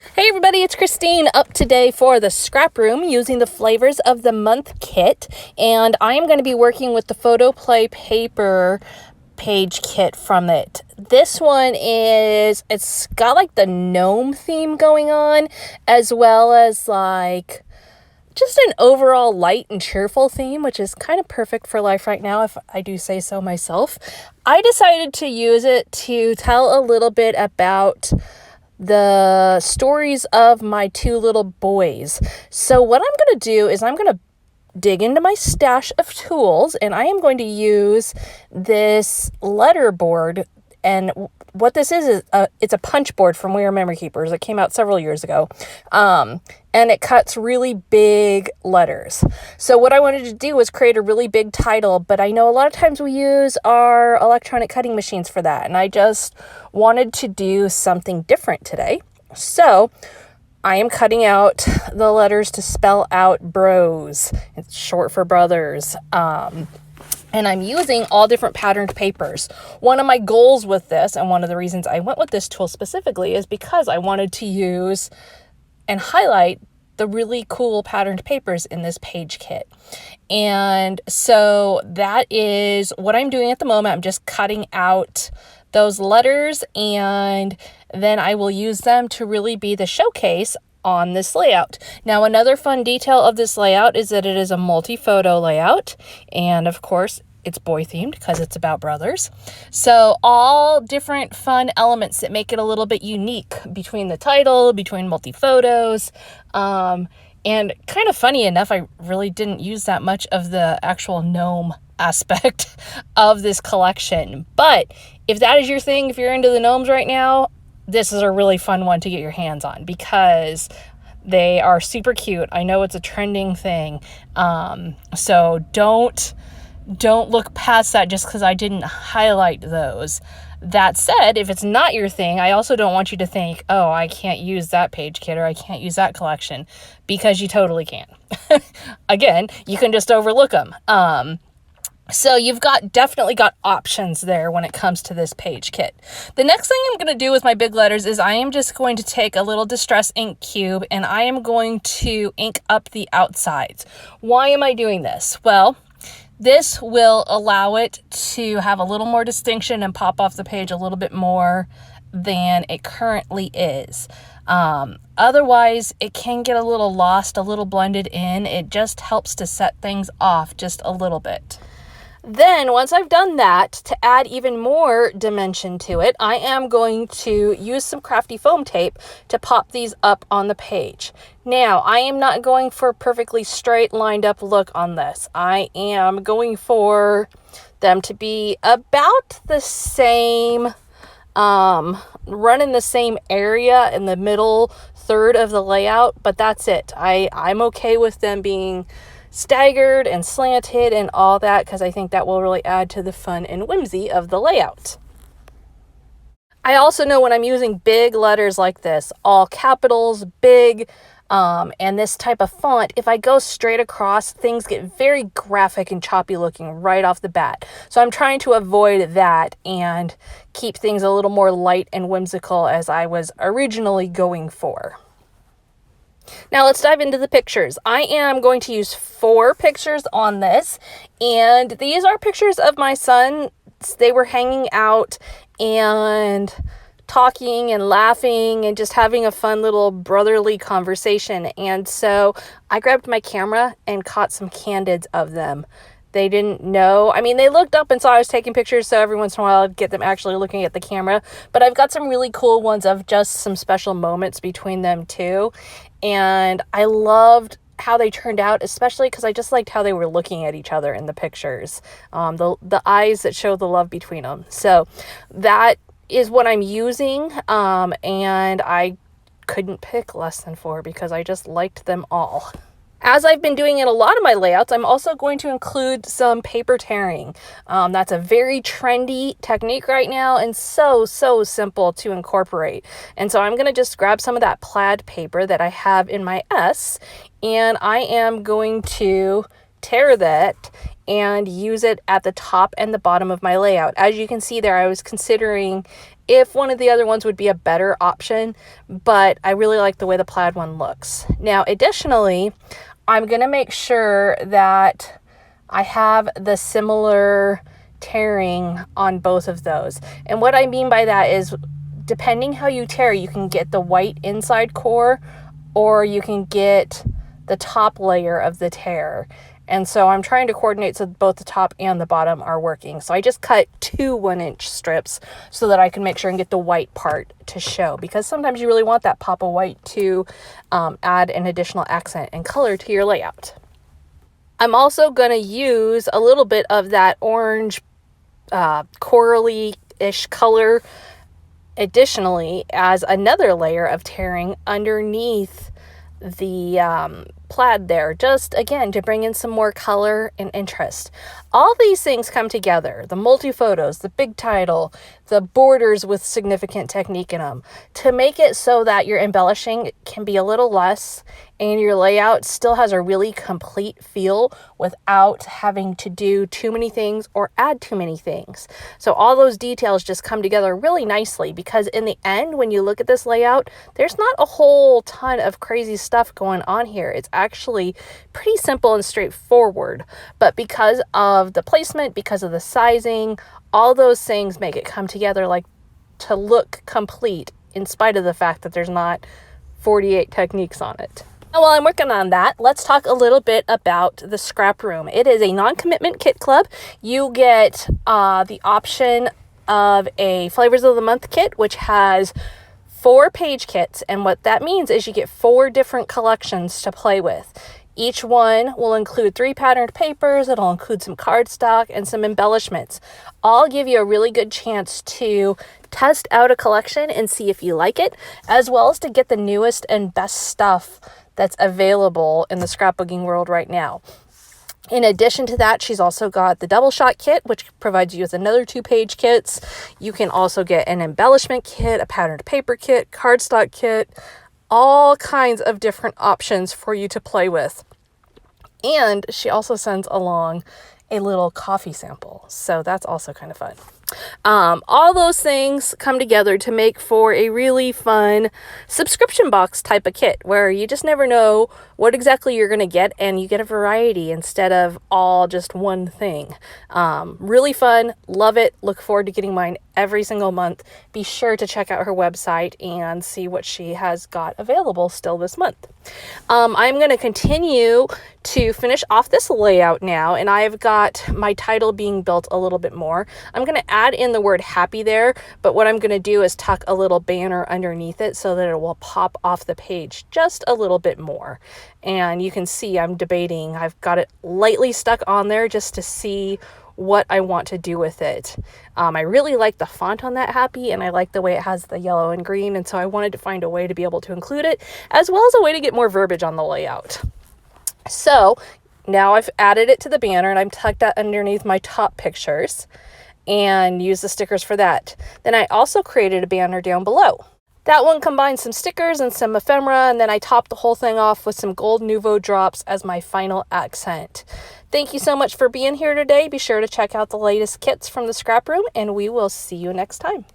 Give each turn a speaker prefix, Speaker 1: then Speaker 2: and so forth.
Speaker 1: Hey everybody, it's Christine up today for the Scrap Room using the Flavors of the Month kit, and I am going to be working with the Photo Play paper page kit from it. This one it's got like the gnome theme going on, as well as like just an overall light and cheerful theme, which is kind of perfect for life right now, if I do say so myself. I decided to use it to tell a little bit about the stories of my two little boys. So what I'm going to do is I'm going to dig into my stash of tools, and I am going to use this letter board. And what this is it's a punch board from We Are Memory Keepers. It came out several years ago. And it cuts really big letters. So what I wanted to do was create a really big title, but I know a lot of times we use our electronic cutting machines for that, and I just wanted to do something different today. So I am cutting out the letters to spell out bros. It's short for brothers. And I'm using all different patterned papers. One of my goals with this, and one of the reasons I went with this tool specifically, is because I wanted to use and highlight the really cool patterned papers in this page kit. And so that is what I'm doing at the moment. I'm just cutting out those letters, and then I will use them to really be the showcase on this layout. Now, another fun detail of this layout is that it is a multi-photo layout, and of course it's boy themed because it's about brothers. So all different fun elements that make it a little bit unique between the title, between multi-photos, and kind of funny enough, I really didn't use that much of the actual gnome aspect of this collection. But if that is your thing, if you're into the gnomes right now, this is a really fun one to get your hands on because they are super cute. I know it's a trending thing. So don't look past that just because I didn't highlight those. That said, if it's not your thing, I also don't want you to think, oh, I can't use that page kit or I can't use that collection, because you totally can. Again, you can just overlook them. So you've definitely got options there when it comes to this page kit. The next thing I'm going to do with my big letters is I am just going to take a little Distress ink cube and I am going to ink up the outsides. Why am I doing this? Well, this will allow it to have a little more distinction and pop off the page a little bit more than it currently is. Otherwise, it can get a little lost, a little blended in. It just helps to set things off just a little bit. Then, once I've done that, to add even more dimension to it, I am going to use some crafty foam tape to pop these up on the page. Now, I am not going for a perfectly straight, lined up look on this. I am going for them to be about the same, run in the same area in the middle third of the layout, but that's it. I'm okay with them being staggered and slanted and all that, because I think that will really add to the fun and whimsy of the layout. I also know when I'm using big letters like this, all capitals, big, and this type of font, if I go straight across, things get very graphic and choppy looking right off the bat. So I'm trying to avoid that and keep things a little more light and whimsical as I was originally going for. Now let's dive into the pictures. I am going to use 4 pictures on this, and these are pictures of my son. They were hanging out and talking and laughing and just having a fun little brotherly conversation. And so I grabbed my camera and caught some candids of them. They didn't know. I mean, they looked up and saw I was taking pictures, so every once in a while I'd get them actually looking at the camera. But I've got some really cool ones of just some special moments between them too. And I loved how they turned out, especially because I just liked how they were looking at each other in the pictures. The eyes that show the love between them. So that is what I'm using. And I couldn't pick less than 4 because I just liked them all. As I've been doing in a lot of my layouts, I'm also going to include some paper tearing. That's a very trendy technique right now and so simple to incorporate. And so I'm going to just grab some of that plaid paper that I have in my S, and I am going to tear that and use it at the top and the bottom of my layout. As you can see there, I was considering if one of the other ones would be a better option, but I really like the way the plaid one looks. Now, additionally, I'm going to make sure that I have the similar tearing on both of those. And what I mean by that is, depending how you tear, you can get the white inside core, or you can get the top layer of the tear. And so I'm trying to coordinate so both the top and the bottom are working. So I just cut 2 1-inch strips so that I can make sure and get the white part to show, because sometimes you really want that pop of white to add an additional accent and color to your layout. I'm also going to use a little bit of that orange corally-ish color additionally as another layer of tearing underneath the plaid there, just again to bring in some more color and interest. All these things come together, the multi-photos, the big title, the borders with significant technique in them, to make it so that your embellishing can be a little less and your layout still has a really complete feel without having to do too many things or add too many things. So all those details just come together really nicely, because in the end, when you look at this layout, there's not a whole ton of crazy stuff going on here. It's actually pretty simple and straightforward, but because of the placement, because of the sizing, all those things make it come together like to look complete, in spite of the fact that there's not 48 techniques on it. Now, while I'm working on that, let's talk a little bit about the Scrap Room. It is a non-commitment kit club. You get the option of a Flavors of the Month kit, which has 4 page kits, and what that means is you get 4 different collections to play with. Each one will include 3 patterned papers, it'll include some cardstock and some embellishments. All give you a really good chance to test out a collection and see if you like it, as well as to get the newest and best stuff that's available in the scrapbooking world right now. In addition to that, she's also got the double shot kit, which provides you with another 2 page kits. You can also get an embellishment kit, a patterned paper kit, cardstock kit, all kinds of different options for you to play with. And she also sends along a little coffee sample, so that's also kind of fun. All those things come together to make for a really fun subscription box type of kit, where you just never know what exactly you're going to get, and you get a variety instead of all just one thing. Really fun. Love it. Look forward to getting mine every single month. Be sure to check out her website and see what she has got available still this month. I'm going to continue to finish off this layout now, and I've got my title being built a little bit more. I'm going to add in the word happy there, but what I'm going to do is tuck a little banner underneath it so that it will pop off the page just a little bit more. And you can see I'm debating. I've got it lightly stuck on there just to see what I want to do with it. I really like the font on that happy, and I like the way it has the yellow and green, and so I wanted to find a way to be able to include it, as well as a way to get more verbiage on the layout. So now I've added it to the banner, and I'm tucked that underneath my top pictures and use the stickers for that. Then I also created a banner down below. That one combines some stickers and some ephemera, and then I topped the whole thing off with some gold Nouveau drops as my final accent. Thank you so much for being here today. Be sure to check out the latest kits from the Scrap Room, and we will see you next time.